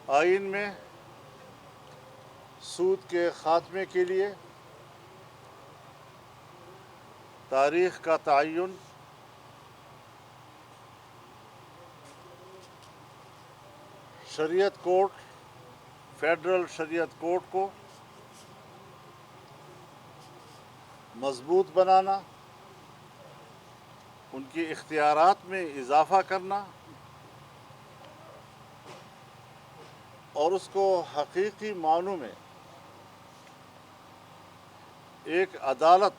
آئین میں سود کے خاتمے کے لیے تاریخ کا تعین شریعت کورٹ فیڈرل شریعت کورٹ کو مضبوط بنانا، ان کی اختیارات میں اضافہ کرنا اور اس کو حقیقی معنوں میں ایک عدالت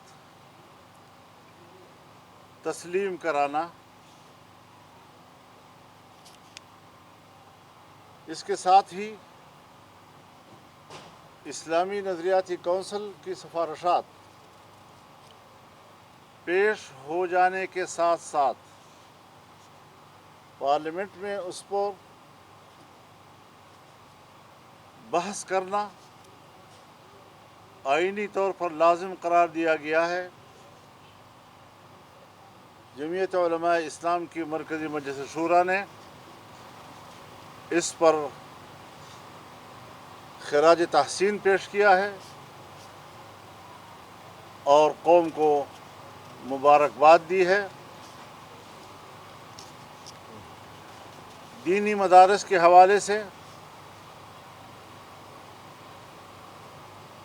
تسلیم کرانا، اس کے ساتھ ہی اسلامی نظریاتی کونسل کی سفارشات پیش ہو جانے کے ساتھ ساتھ پارلیمنٹ میں اس پر بحث کرنا آئینی طور پر لازم قرار دیا گیا ہے۔ جمعیت علماء اسلام کی مرکزی مجلس شورا نے اس پر خراج تحسین پیش کیا ہے اور قوم کو مبارکباد دی ہے۔ دینی مدارس کے حوالے سے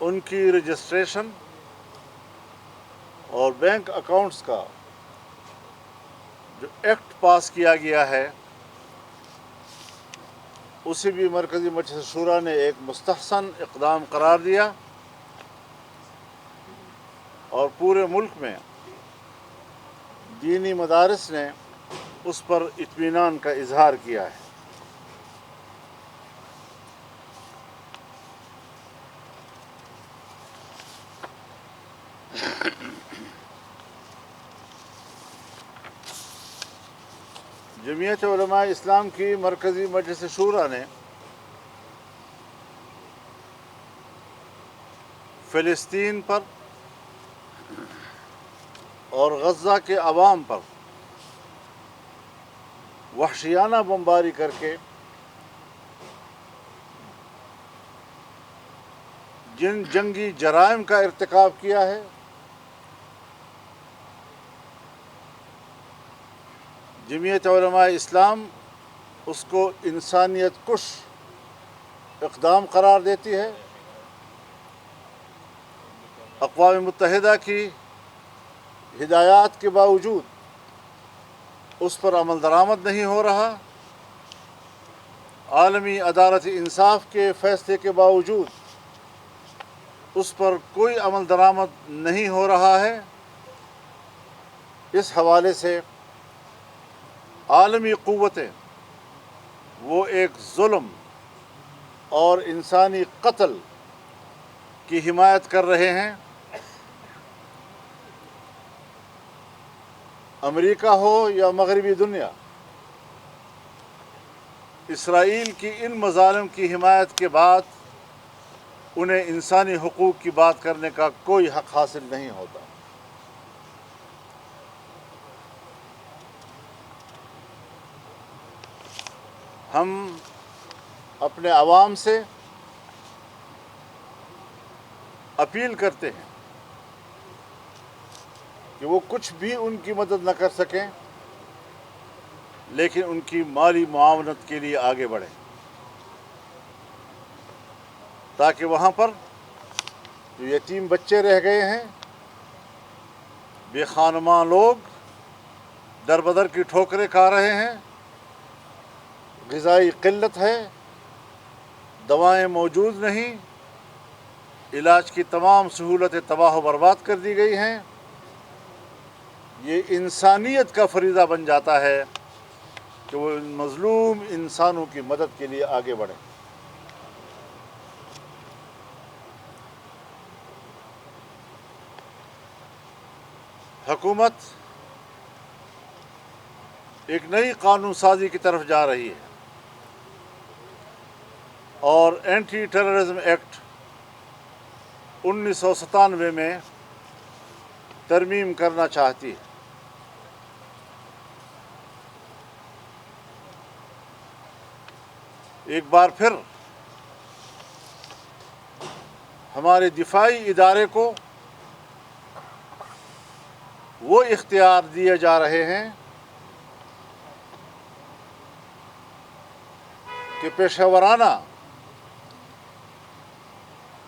ان کی رجسٹریشن اور بینک اکاؤنٹس کا جو ایکٹ پاس کیا گیا ہے اسے بھی مرکزی مجلس شورا نے ایک مستحسن اقدام قرار دیا اور پورے ملک میں دینی مدارس نے اس پر اطمینان کا اظہار کیا ہے۔ جمعیت علماء اسلام کی مرکزی مجلس شورا نے فلسطین پر اور غزہ کے عوام پر وحشیانہ بمباری کر کے جن جنگی جرائم کا ارتکاب کیا ہے جمعیت علماء اسلام اس کو انسانیت کش اقدام قرار دیتی ہے۔ اقوام متحدہ کی ہدایات کے باوجود اس پر عمل درآمد نہیں ہو رہا، عالمی عدالت انصاف کے فیصلے کے باوجود اس پر کوئی عمل درآمد نہیں ہو رہا ہے۔ اس حوالے سے عالمی قوتیں وہ ایک ظلم اور انسانی قتل کی حمایت کر رہے ہیں۔ امریکہ ہو یا مغربی دنیا، اسرائیل کی ان مظالم کی حمایت کے بعد انہیں انسانی حقوق کی بات کرنے کا کوئی حق حاصل نہیں ہوتا۔ ہم اپنے عوام سے اپیل کرتے ہیں کہ وہ کچھ بھی ان کی مدد نہ کر سکیں لیکن ان کی مالی معاونت کے لیے آگے بڑھیں تاکہ وہاں پر جو یتیم بچے رہ گئے ہیں، بے خانماں لوگ در بدر کی ٹھوکریں کھا رہے ہیں، غذائی قلت ہے، دوائیں موجود نہیں، علاج کی تمام سہولتیں تباہ و برباد کر دی گئی ہیں، یہ انسانیت کا فریضہ بن جاتا ہے کہ وہ ان مظلوم انسانوں کی مدد کے لیے آگے بڑھیں۔ حکومت ایک نئی قانون سازی کی طرف جا رہی ہے اور اینٹی ٹیررزم ایکٹ 1997 میں ترمیم کرنا چاہتی ہے۔ ایک بار پھر ہمارے دفاعی ادارے کو وہ اختیار دیے جا رہے ہیں کہ پیشہ ورانہ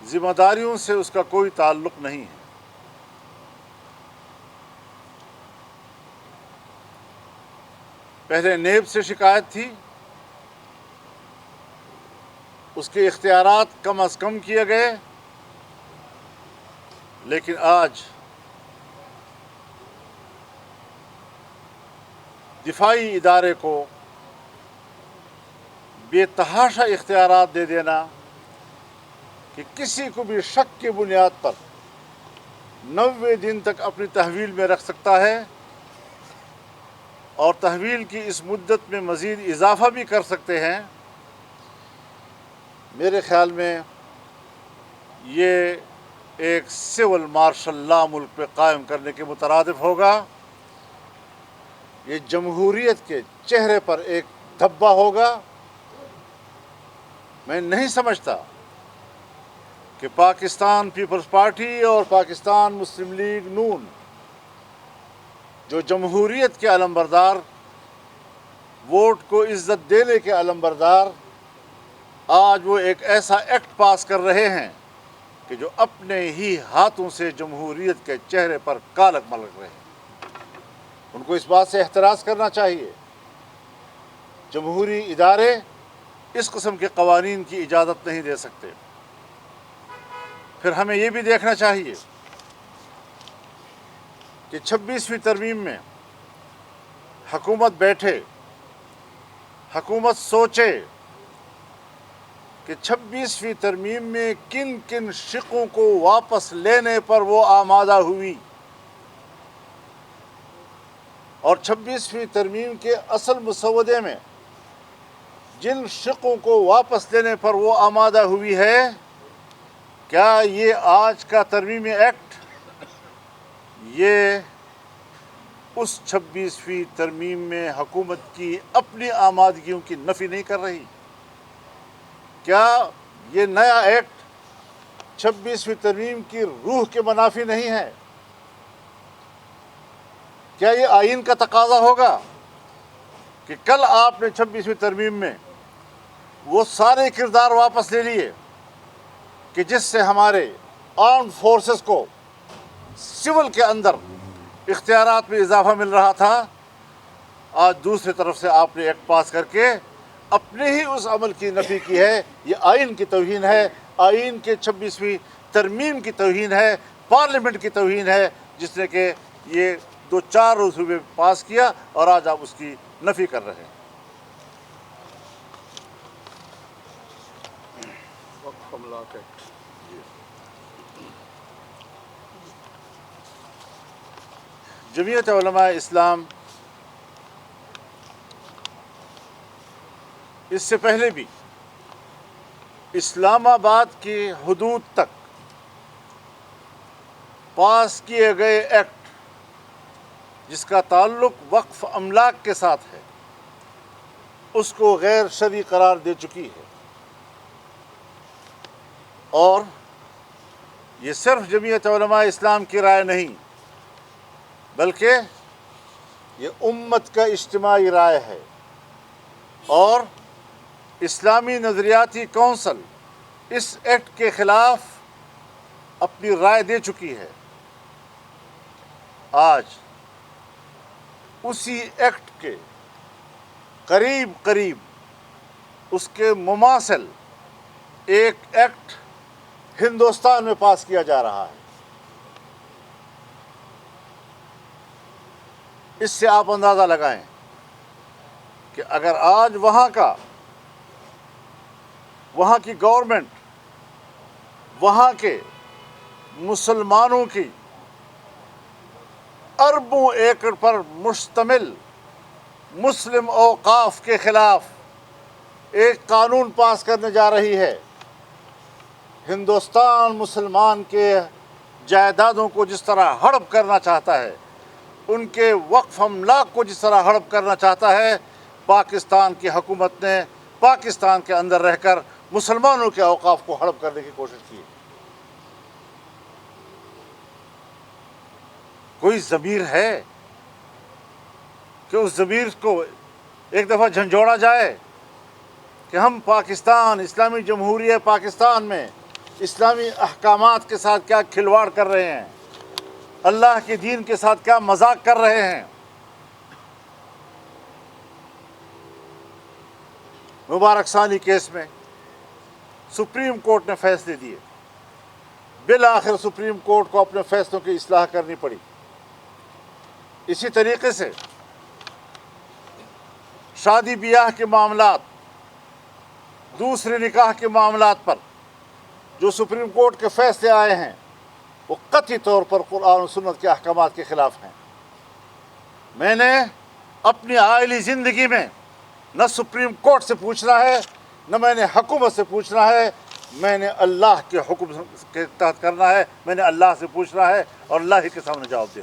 ذمہ داریوں سے اس کا کوئی تعلق نہیں ہے۔ پہلے نیب سے شکایت تھی، اس کے اختیارات کم از کم کیے گئے، لیکن آج دفاعی ادارے کو بے تحاشا اختیارات دے دینا کہ کسی کو بھی شک کی بنیاد پر 90 دن تک اپنی تحویل میں رکھ سکتا ہے، اور تحویل کی اس مدت میں مزید اضافہ بھی کر سکتے ہیں۔ میرے خیال میں یہ ایک سول مارشل لا ملک پہ قائم کرنے کے مترادف ہوگا۔ یہ جمہوریت کے چہرے پر ایک دھبا ہوگا۔ میں نہیں سمجھتا کہ پاکستان پیپلز پارٹی اور پاکستان مسلم لیگ نون، جو جمہوریت کے علمبردار، ووٹ کو عزت دینے کے علمبردار، آج وہ ایک ایسا ایکٹ پاس کر رہے ہیں کہ جو اپنے ہی ہاتھوں سے جمہوریت کے چہرے پر کالک ملک رہے ہیں۔ ان کو اس بات سے احتراز کرنا چاہیے۔ جمہوری ادارے اس قسم کے قوانین کی اجازت نہیں دے سکتے۔ پھر ہمیں یہ بھی دیکھنا چاہیے کہ 26ویں ترمیم میں حکومت بیٹھے، حکومت سوچے کہ 26ویں ترمیم میں کن کن شقوں کو واپس لینے پر وہ آمادہ ہوئی، اور 26ویں ترمیم کے اصل مسودے میں جن شقوں کو واپس لینے پر وہ آمادہ ہوئی ہے، کیا یہ آج کا ترمیمی ایکٹ یہ اس 26ویں ترمیم میں حکومت کی اپنی آمادگیوں کی نفی نہیں کر رہی؟ کیا یہ نیا ایکٹ 26ویں ترمیم کی روح کے منافی نہیں ہے؟ کیا یہ آئین کا تقاضا ہوگا کہ کل آپ نے 26ویں ترمیم میں وہ سارے کردار واپس لے لیے کہ جس سے ہمارے آرمڈ فورسز کو سول کے اندر اختیارات میں اضافہ مل رہا تھا، آج دوسری طرف سے آپ نے ایکٹ پاس کر کے اپنے ہی اس عمل کی نفی کی ہے؟ یہ آئین کی توہین ہے، آئین کے 26ویں ترمیم کی توہین ہے، پارلیمنٹ کی توہین ہے، جس نے کہ یہ 2-4 روز میں پاس کیا اور آج آپ اس کی نفی کر رہے ہیں۔ وقف املاک ایکٹ۔ جمعیت علماء اسلام اس سے پہلے بھی اسلام آباد کی حدود تک پاس کیے گئے ایکٹ جس کا تعلق وقف املاک کے ساتھ ہے، اس کو غیر شرعی قرار دے چکی ہے، اور یہ صرف جمعیت علماء اسلام کی رائے نہیں بلکہ یہ امت کا اجتماعی رائے ہے، اور اسلامی نظریاتی کونسل اس ایکٹ کے خلاف اپنی رائے دے چکی ہے۔ آج اسی ایکٹ کے قریب قریب اس کے مماثل ایک ایکٹ ہندوستان میں پاس کیا جا رہا ہے۔ اس سے آپ اندازہ لگائیں کہ اگر آج وہاں کی گورنمنٹ وہاں کے مسلمانوں کی اربوں ایکڑ پر مشتمل مسلم اوقاف کے خلاف ایک قانون پاس کرنے جا رہی ہے، ہندوستان مسلمان کے جائیدادوں کو جس طرح ہڑپ کرنا چاہتا ہے، ان کے وقف املاک کو جس طرح ہڑپ کرنا چاہتا ہے، پاکستان کی حکومت نے پاکستان کے اندر رہ کر مسلمانوں کے اوقاف کو ہڑپ کرنے کی کوشش کی۔ کوئی ضمیر ہے کہ اس ضمیر کو ایک دفعہ جھنجھوڑا جائے کہ ہم پاکستان، اسلامی جمہوریہ پاکستان میں اسلامی احکامات کے ساتھ کیا کھلواڑ کر رہے ہیں، اللہ کے دین کے ساتھ کیا مذاق کر رہے ہیں۔ مبارک ثانی کیس میں سپریم کورٹ نے فیصلے دیے، بالآخر سپریم کورٹ کو اپنے فیصلوں کی اصلاح کرنی پڑی۔ اسی طریقے سے شادی بیاہ کے معاملات، دوسرے نکاح کے معاملات پر جو سپریم کورٹ کے فیصلے آئے ہیں وہ قطعی طور پر قرآن و سنت کے احکامات کے خلاف ہیں۔ میں نے اپنی عائلی زندگی میں نہ سپریم کورٹ سے پوچھنا ہے، نہ میں نے حکومت سے پوچھنا ہے، میں نے اللہ کے حکم کے تحت کرنا ہے، میں نے اللہ سے پوچھنا ہے اور اللہ ہی کے سامنے جواب دے۔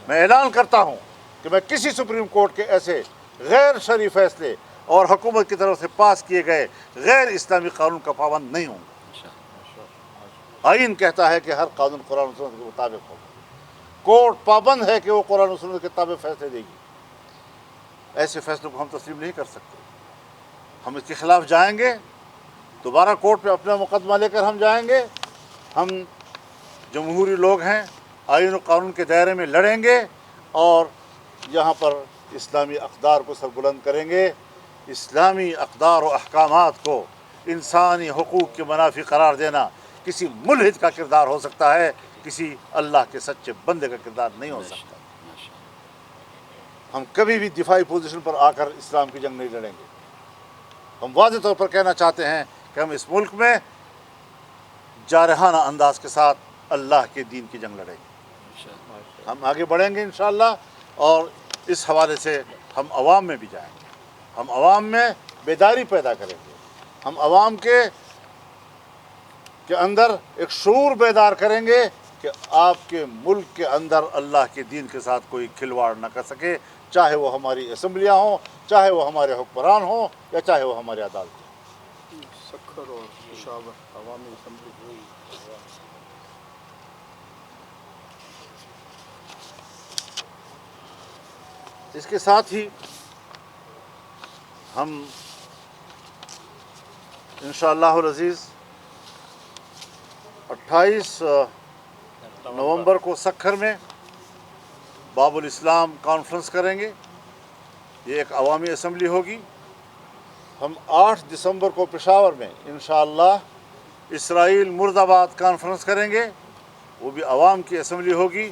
میں اعلان کرتا ہوں کہ میں کسی سپریم کورٹ کے ایسے غیر شرعی فیصلے اور حکومت کی طرف سے پاس کیے گئے غیر اسلامی قانون کا پابند نہیں ہوں۔ آئین کہتا ہے کہ ہر قانون قرآن و سنت کے مطابق ہو، کورٹ پابند ہے کہ وہ قرآن و سنت کے تابع فیصلے دے گی۔ ایسے فیصلوں کو ہم تسلیم نہیں کر سکتے، ہم اس کے خلاف جائیں گے، دوبارہ کورٹ پہ اپنا مقدمہ لے کر ہم جائیں گے۔ ہم جمہوری لوگ ہیں، آئین و قانون کے دائرے میں لڑیں گے اور یہاں پر اسلامی اقدار کو سربلند کریں گے۔ اسلامی اقدار و احکامات کو انسانی حقوق کے منافی قرار دینا کسی ملحد کا کردار ہو سکتا ہے، کسی اللہ کے سچے بندے کا کردار نہیں ہو سکتا۔ ہم کبھی بھی دفاعی پوزیشن پر آ کر اسلام کی جنگ نہیں لڑیں گے۔ ہم واضح طور پر کہنا چاہتے ہیں کہ ہم اس ملک میں جارحانہ انداز کے ساتھ اللہ کے دین کی جنگ لڑیں گے۔ ہم آگے بڑھیں گے انشاءاللہ، اور اس حوالے سے ہم عوام میں بھی جائیں گے، ہم عوام میں بیداری پیدا کریں گے، ہم عوام کے اندر ایک شعور بیدار کریں گے کہ آپ کے ملک کے اندر اللہ کے دین کے ساتھ کوئی کھلواڑ نہ کر سکے، چاہے وہ ہماری اسمبلیاں ہوں، چاہے وہ ہمارے حکمران ہوں، یا چاہے وہ ہماری عدالت ہوں۔ سکھر اور پشاور عوامی اسمبلی۔ اس کے ساتھ ہی ہم انشاءاللہ العزیز 28 نومبر کو سکھر میں باب الاسلام کانفرنس کریں گے، یہ ایک عوامی اسمبلی ہوگی۔ ہم 8 دسمبر کو پشاور میں انشاءاللہ اسرائیل مرد آباد کانفرنس کریں گے، وہ بھی عوام کی اسمبلی ہوگی،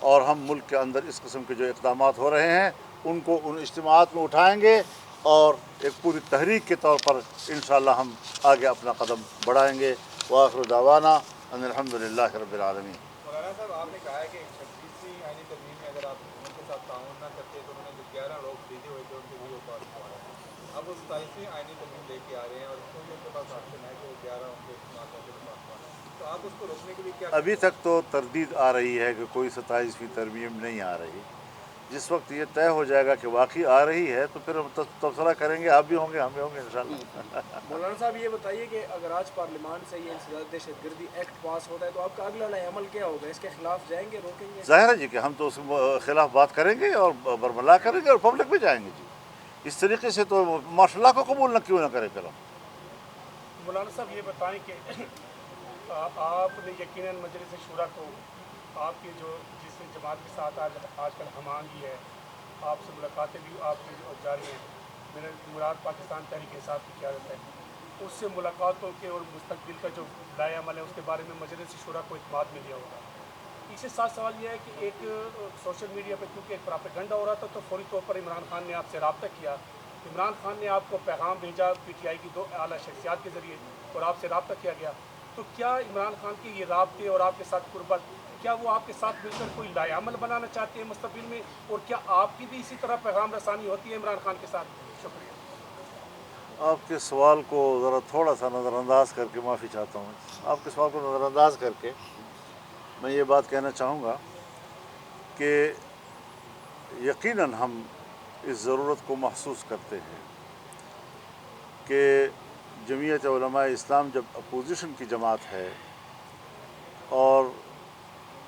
اور ہم ملک کے اندر اس قسم کے جو اقدامات ہو رہے ہیں ان کو ان اجتماعات میں اٹھائیں گے، اور ایک پوری تحریک کے طور پر انشاءاللہ ہم آگے اپنا قدم بڑھائیں گے۔ وآخر دعوانا ان الحمدللہ رب العالمین۔ مولانا صاحب، آپ نے کہا ہے کہ 26ویں آئینی ترمیم میں اگر آپ حکومت کے ساتھ تعاون نہ کرتے تو انہوں نے جو 11 لوگ بھیجے ہوئے تھے ان کے لیے وہ پاس ہوا ہے۔ اب وہ 27ویں آئینی ترمیم لے کے آ رہے ہیں اور کوئی ان کے پاس آپشن ہے کہ وہ 11 ان کے استعمال کر کے پاس ہوا ہے، تو آپ اس کو روکنے کے لیے کیا؟ ابھی تک تو تردید آ رہی ہے کہ کوئی 27ویں ترمیم نہیں آ رہی۔ جس وقت یہ طے ہو جائے گا کہ واقعی آ رہی ہے تو پھر ہم تبصرہ کریں گے، آپ بھی ہوں گے، ہم بھی ہوں گے انشاءاللہ۔ مولانا صاحب یہ بتائیے کہ اگر آج پارلیمان سے یہ انسداد دہشت گردی ایکٹ پاس ہوتا ہے تو آپ کا اگلا نئے عمل کیا ہوگا؟ اس کے خلاف جائیں گے، روکیں گے؟ ظاہر ہے جی کہ ہم تو اس کے خلاف بات کریں گے اور برملا کریں گے اور پبلک میں جائیں گے جی۔ اس طریقے سے تو ماشاء اللہ کو قبول نہ کیوں نہ کرے پھر ہم۔ مولانا صاحب یہ بتائیں کہ آپ نے یقیناً مجلس شورا کو آپ کی جو جس جماعت کے ساتھ آج کل ہم آہنگی ہے، آپ سے ملاقاتیں بھی آپ کی جاری ہیں، میرا مراد پاکستان تحریک انصاف کی قیادت ہے، اس سے ملاقاتوں کے اور مستقبل کا جو لائحہ عمل ہے اس کے بارے میں مجلس شورا کو اعتماد میں لیا ہوگا۔ اس کے ساتھ سوال یہ ہے کہ ایک سوشل میڈیا پہ کیونکہ ایک پراپیگنڈا ہو رہا تھا تو فوری طور پر عمران خان نے آپ سے رابطہ کیا، عمران خان نے آپ کو پیغام بھیجا پی ٹی آئی کی 2 اعلیٰ شخصیات کے ذریعے اور آپ سے رابطہ کیا گیا، تو کیا عمران خان کے یہ رابطے اور آپ کے ساتھ قربت، کیا وہ آپ کے ساتھ مل کر کوئی لائحہ عمل بنانا چاہتے ہیں مستقبل میں، اور کیا آپ کی بھی اسی طرح پیغام رسانی ہوتی ہے عمران خان کے ساتھ؟ شکریہ۔ آپ کے سوال کو ذرا تھوڑا سا نظر انداز کر کے، معافی چاہتا ہوں، آپ کے سوال کو نظر انداز کر کے میں یہ بات کہنا چاہوں گا کہ یقیناً ہم اس ضرورت کو محسوس کرتے ہیں کہ جمعیت علماء اسلام جب اپوزیشن کی جماعت ہے اور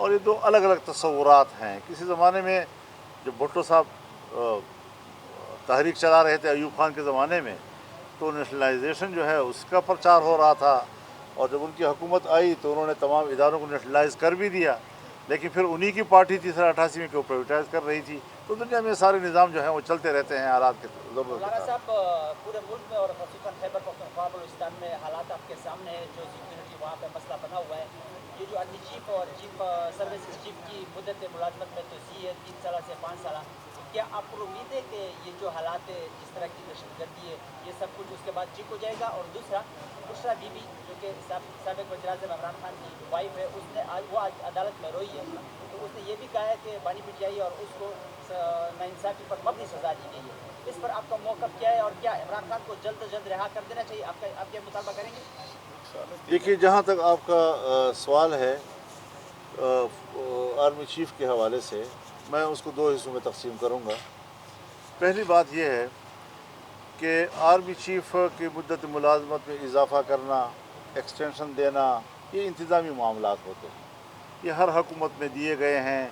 اور یہ دو الگ الگ تصورات ہیں. کسی زمانے میں جب بھٹو صاحب تحریک چلا رہے تھے ایوب خان کے زمانے میں تو نیشنلائزیشن جو ہے اس کا پرچار ہو رہا تھا, اور جب ان کی حکومت آئی تو انہوں نے تمام اداروں کو نیشنلائز کر بھی دیا, لیکن پھر انہی کی پارٹی تھی 88 میں کہ وہ پرائیویٹائز کر رہی تھی. تو دنیا میں سارے نظام جو ہیں وہ چلتے رہتے ہیں حالات کے ضرورت کے مولانا ساتھ. صاحب پورے ملک میں اور خصوصاً خیبر پختونخوا بلوچستان میں حالات آپ کے سامنے ہے, جو سیکورٹی وہاں پہ مسئلہ بنا ہوا ہے. یہ جو آرمی چیف اور چیف سروسز چیف کی مدت ملازمت میں توسیع ہے 3 سالہ سے 5 سالہ, کیا آپ کو امید ہے کہ یہ جو حالات ہے جس طرح کی دہشت گردی ہے یہ سب کچھ اس کے بعد ٹھیک ہو جائے گا؟ اور دوسرا, بشرا بی بی جو کہ سابق وزیر اعظم عمران خان کی وائف ہے, اس نے وہ آج عدالت میں روئی ہے, تو اس نے یہ بھی کہا ہے کہ بانی پٹ جائی اور اس کو ناانصافی پر مبنی سزا دی گئی ہے. اس پر آپ کا موقف کیا ہے, اور کیا عمران خان کو جلد از جلد رہا کر دینا چاہیے؟ آپ کیا مطالبہ کریں گے؟ دیکھیے, جہاں تک آپ کا سوال ہے آرمی چیف کے حوالے سے, میں اس کو 2 حصوں میں تقسیم کروں گا. پہلی بات یہ ہے کہ آرمی چیف کی مدت ملازمت میں اضافہ کرنا, ایکسٹینشن دینا, یہ انتظامی معاملات ہوتے ہیں. یہ ہر حکومت میں دیے گئے ہیں.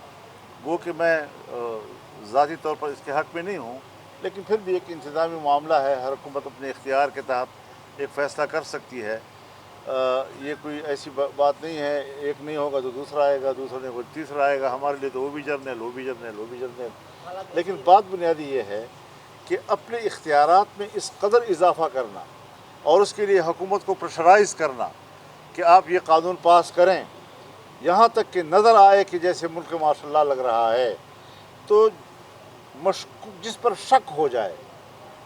گو کہ میں ذاتی طور پر اس کے حق میں نہیں ہوں, لیکن پھر بھی ایک انتظامی معاملہ ہے. ہر حکومت اپنے اختیار کے تحت ایک فیصلہ کر سکتی ہے. یہ کوئی ایسی بات نہیں ہے, ایک نہیں ہوگا تو دوسرا آئے گا, دوسرا نہیں ہوگا تیسرا آئے گا. ہمارے لیے تو وہ بھی جرنیل, وہ بھی جرنیل, وہ بھی جرنیل. لیکن بات بنیادی یہ ہے کہ اپنے اختیارات میں اس قدر اضافہ کرنا اور اس کے لیے حکومت کو پریشرائز کرنا کہ آپ یہ قانون پاس کریں, یہاں تک کہ نظر آئے کہ جیسے ملک ماشاء اللہ لگ رہا ہے, تو جس پر شک ہو جائے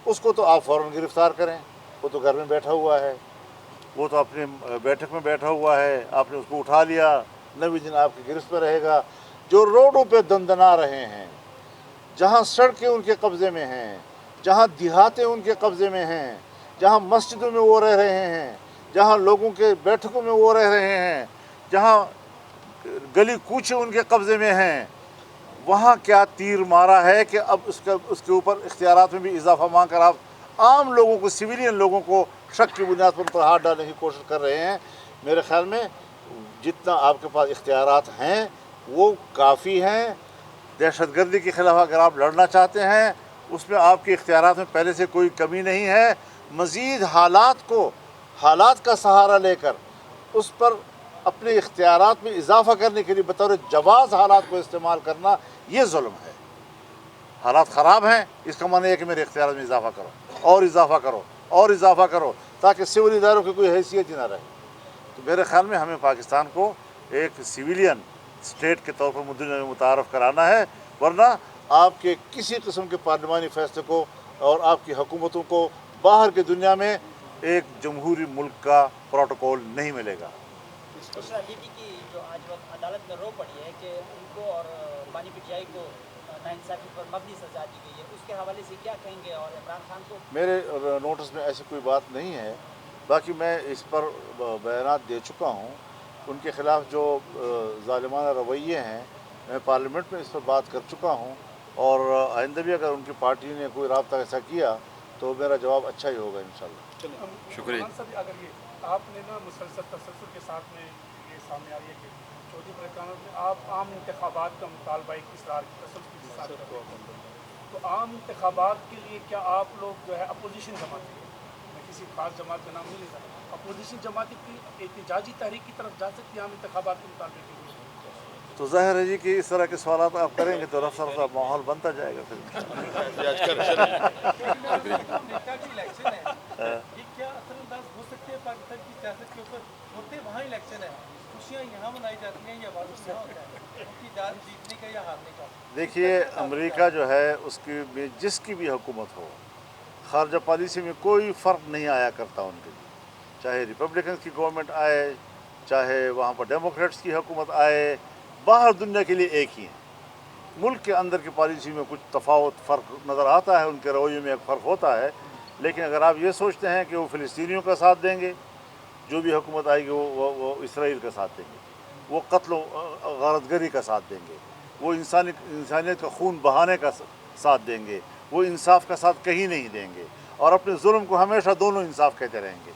اس کو تو آپ فوراً گرفتار کریں. وہ تو گھر میں بیٹھا ہوا ہے, وہ تو اپنے بیٹھک میں بیٹھا ہوا ہے, آپ نے اس کو اٹھا لیا, 90 دن آپ کی گرفت میں رہے گا. جو روڈوں پہ دندنا رہے ہیں, جہاں سڑکیں ان کے قبضے میں ہیں, جہاں دیہاتیں ان کے قبضے میں ہیں, جہاں مسجدوں میں وہ رہ رہے ہیں, جہاں لوگوں کے بیٹھکوں میں وہ رہ رہے ہیں, جہاں گلی کوچے ان کے قبضے میں ہیں, وہاں کیا تیر مارا ہے کہ اب اس کے اوپر اختیارات میں بھی اضافہ مانگ کر آپ عام لوگوں کو, سویلین لوگوں کو شک کی بنیاد پر ہاتھ ڈالنے کی کوشش کر رہے ہیں. میرے خیال میں جتنا آپ کے پاس اختیارات ہیں وہ کافی ہیں. دہشت گردی کے خلاف اگر آپ لڑنا چاہتے ہیں اس میں آپ کے اختیارات میں پہلے سے کوئی کمی نہیں ہے. مزید حالات کا سہارا لے کر اس پر اپنے اختیارات میں اضافہ کرنے کے لیے بطور جواز حالات کو استعمال کرنا, یہ ظلم ہے. حالات خراب ہیں, اس کا معنی ہے کہ میرے اختیارات میں اضافہ کرو, اور اضافہ کرو, اور اضافہ کرو, تاکہ سول اداروں کی کوئی حیثیت ہی نہ رہے. تو میرے خیال میں ہمیں پاکستان کو ایک سویلین اسٹیٹ کے طور پر دنیا میں متعارف کرانا ہے, ورنہ آپ کے کسی قسم کے پارلیمانی فیصلے کو اور آپ کی حکومتوں کو باہر کی دنیا میں ایک جمہوری ملک کا پروٹوکول نہیں ملے گا. بشرا بی بی کی جو آج وقت عدالت میں رو پڑی ہے کہ ان کو اور بانی پٹ جائی کو ناانصافی پر مبنی سزا دی گئی ہے, اس کے حوالے سے کیا کہیں گے؟ اور عمران خان کو میرے نوٹس میں ایسی کوئی بات نہیں ہے. باقی میں اس پر بیانات دے چکا ہوں. ان کے خلاف جو ظالمانہ رویے ہیں میں پارلیمنٹ میں اس پر بات کر چکا ہوں, اور آئندہ بھی اگر ان کی پارٹی نے کوئی رابطہ ایسا کیا تو میرا جواب اچھا ہی ہوگا انشاءاللہ. شکریہ. مولانا صاحب, اگر یہ آپ نے نا مسلسل تسلسل کے ساتھ میں یہ سامنے آ رہی ہے کہ چودھری برکانہ میں آپ عام انتخابات کا مطالبہ ایک اصرار کی تسلسل کے ساتھ کرتے ہیں, تو عام انتخابات کے لیے کیا آپ لوگ جو ہے اپوزیشن جماعت ہے, میں کسی خاص جماعت کا نام نہیں لیتا, اپوزیشن جماعت کی احتجاجی تحریک کی طرف جا سکتی ہے عام انتخابات کے مطالبے کے لیے؟ تو ظاہر ہے جی کہ اس طرح کے سوالات آپ کریں گے تو رفتہ رفتہ ماحول بنتا جائے گا. پھر امریکہ کی الیکشن ہے, یہ کیا اثر انداز ہو سکتے ہیں پاکستان کی سیاست کے اوپر؟ ہوتے وہاں الیکشن ہے, خوشیاں یہاں منائی جاتی ہیں یا واپس یہاں ہوتا ہے, ان کی جان جیتنے کا یا ہارنے کا؟ دیکھیے, امریکہ جو ہے اس کی بھی جس کی بھی حکومت ہو, خارجہ پالیسی میں کوئی فرق نہیں آیا کرتا ان کے لیے, چاہے ریپبلکنس کی گورنمنٹ آئے, چاہے وہاں پر ڈیموکریٹس کی حکومت آئے, باہر دنیا کے لیے ایک ہی ہیں. ملک کے اندر کی پالیسی میں کچھ تفاوت فرق نظر آتا ہے, ان کے رویے میں ایک فرق ہوتا ہے. لیکن اگر آپ یہ سوچتے ہیں کہ وہ فلسطینیوں کا ساتھ دیں گے, جو بھی حکومت آئے گی وہ اسرائیل کا ساتھ دیں گے, وہ قتل و غارت گری کا ساتھ دیں گے, وہ انسانیت کا خون بہانے کا ساتھ دیں گے, وہ انصاف کا ساتھ کہیں نہیں دیں گے, اور اپنے ظلم کو ہمیشہ دونوں انصاف کہتے رہیں گے.